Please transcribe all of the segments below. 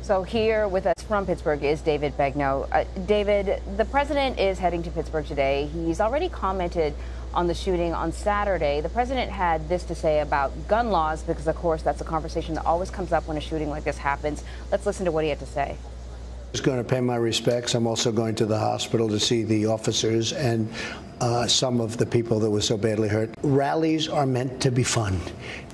So here with us from Pittsburgh is David Begnaud. David, the president is heading to Pittsburgh today. He's already commented on the shooting on Saturday. The president had this to say about gun laws because, of course, that's a conversation that always comes up when a shooting like this happens. Let's listen to what he had to say. I'm going to pay my respects. I'm also going to the hospital to see the officers and some of the people that were so badly hurt. Rallies are meant to be fun.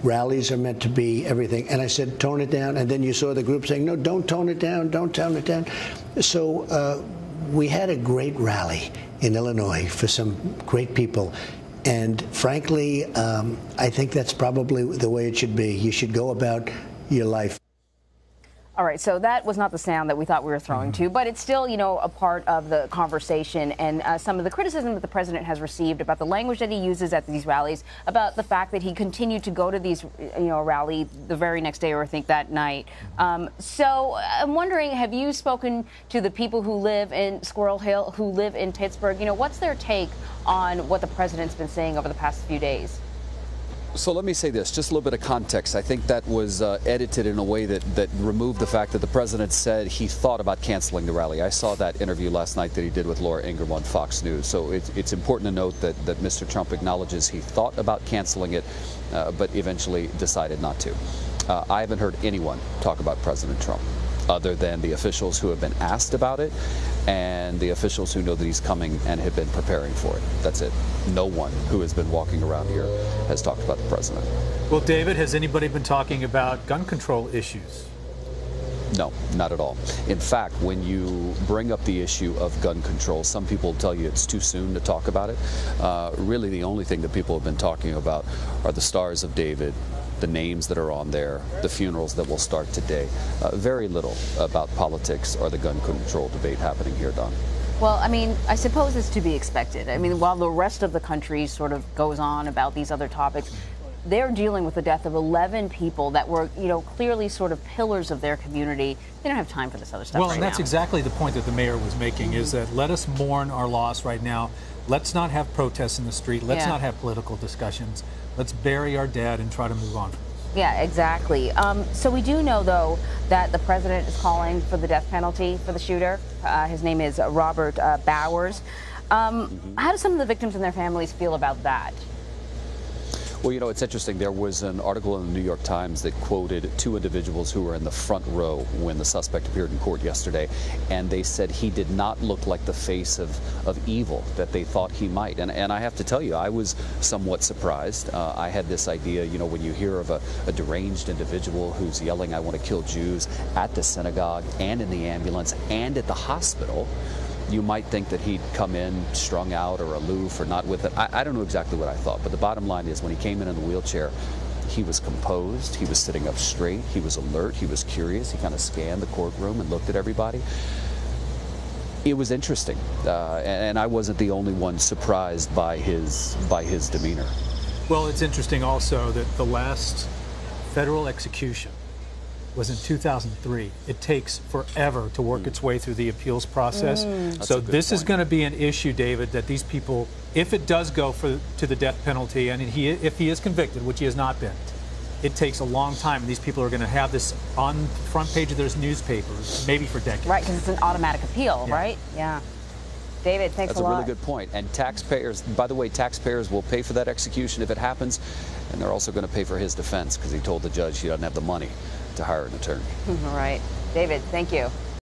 Rallies are meant to be everything. And I said, tone it down. And then you saw the group saying, no, don't tone it down. Don't tone it down. So we had a great rally in Illinois for some great people. And frankly, I think that's probably the way it should be. You should go about your life. All right, so that was not the sound that we thought we were throwing to, but it's still, you know, a part of the conversation and some of the criticism that the president has received about the language that he uses at these rallies, about the fact that he continued to go to these, rally the very next day or I think that night. So I'm wondering, have you spoken to the people who live in Squirrel Hill, who live in Pittsburgh? You know, what's their take on what the president's been saying over the past few days? So let me say this, just a little bit of context. I think that was edited in a way that removed the fact that the president said he thought about canceling the rally. I saw that interview last night that he did with Laura Ingraham on Fox News. So it's important to note that Mr. Trump acknowledges he thought about canceling it, but eventually decided not to. I haven't heard anyone talk about President Trump other than the officials who have been asked about it and the officials who know that he's coming and have been preparing for it. That's it. No one who has been walking around here has talked about the president. Well, David, has anybody been talking about gun control issues? No, not at all. In fact, when you bring up the issue of gun control, some people tell you it's too soon to talk about it. Really, the only thing that people have been talking about are the Stars of David, the names that are on there, the funerals that will start today. Very little about politics or the gun control debate happening here, Don. Well, I mean, I suppose it's to be expected. I mean, while the rest of the country sort of goes on about these other topics, they're dealing with the death of 11 people that were, clearly sort of pillars of their community. They don't have time for this other stuff right now. Well, and that's exactly the point that the mayor was making, is that let us mourn our loss right now. Let's not have protests in the street. Let's not have political discussions. Let's bury our dead and try to move on. Yeah, exactly. So we do know, though, that the president is calling for the death penalty for the shooter. His name is Robert Bowers. How do some of the victims and their families feel about that? Well, it's interesting. There was an article in the New York Times that quoted two individuals who were in the front row when the suspect appeared in court yesterday, and they said he did not look like the face of evil that they thought he might. And I have to tell you, I was somewhat surprised. I had this idea, when you hear of a deranged individual who's yelling, "I want to kill Jews," at the synagogue and in the ambulance and at the hospital, you might think that he'd come in strung out or aloof or not with it. I don't know exactly what I thought, but the bottom line is when he came in the wheelchair, he was composed, he was sitting up straight, he was alert, he was curious, he kind of scanned the courtroom and looked at everybody. It was interesting, and I wasn't the only one surprised by his demeanor. Well, it's interesting also that the last federal execution was in 2003. It takes forever to work its way through the appeals process. So this is going to be an issue, David, that these people, if it does go to the death penalty, and if he is convicted, which he has not been, it takes a long time. And these people are going to have this on the front page of their newspapers, maybe for decades. Right, because it's an automatic appeal, right? Yeah. David, thanks a lot. That's a really good point. And taxpayers, by the way, taxpayers will pay for that execution if it happens, and they're also going to pay for his defense because he told the judge he doesn't have the money to hire an attorney. All right. David, thank you.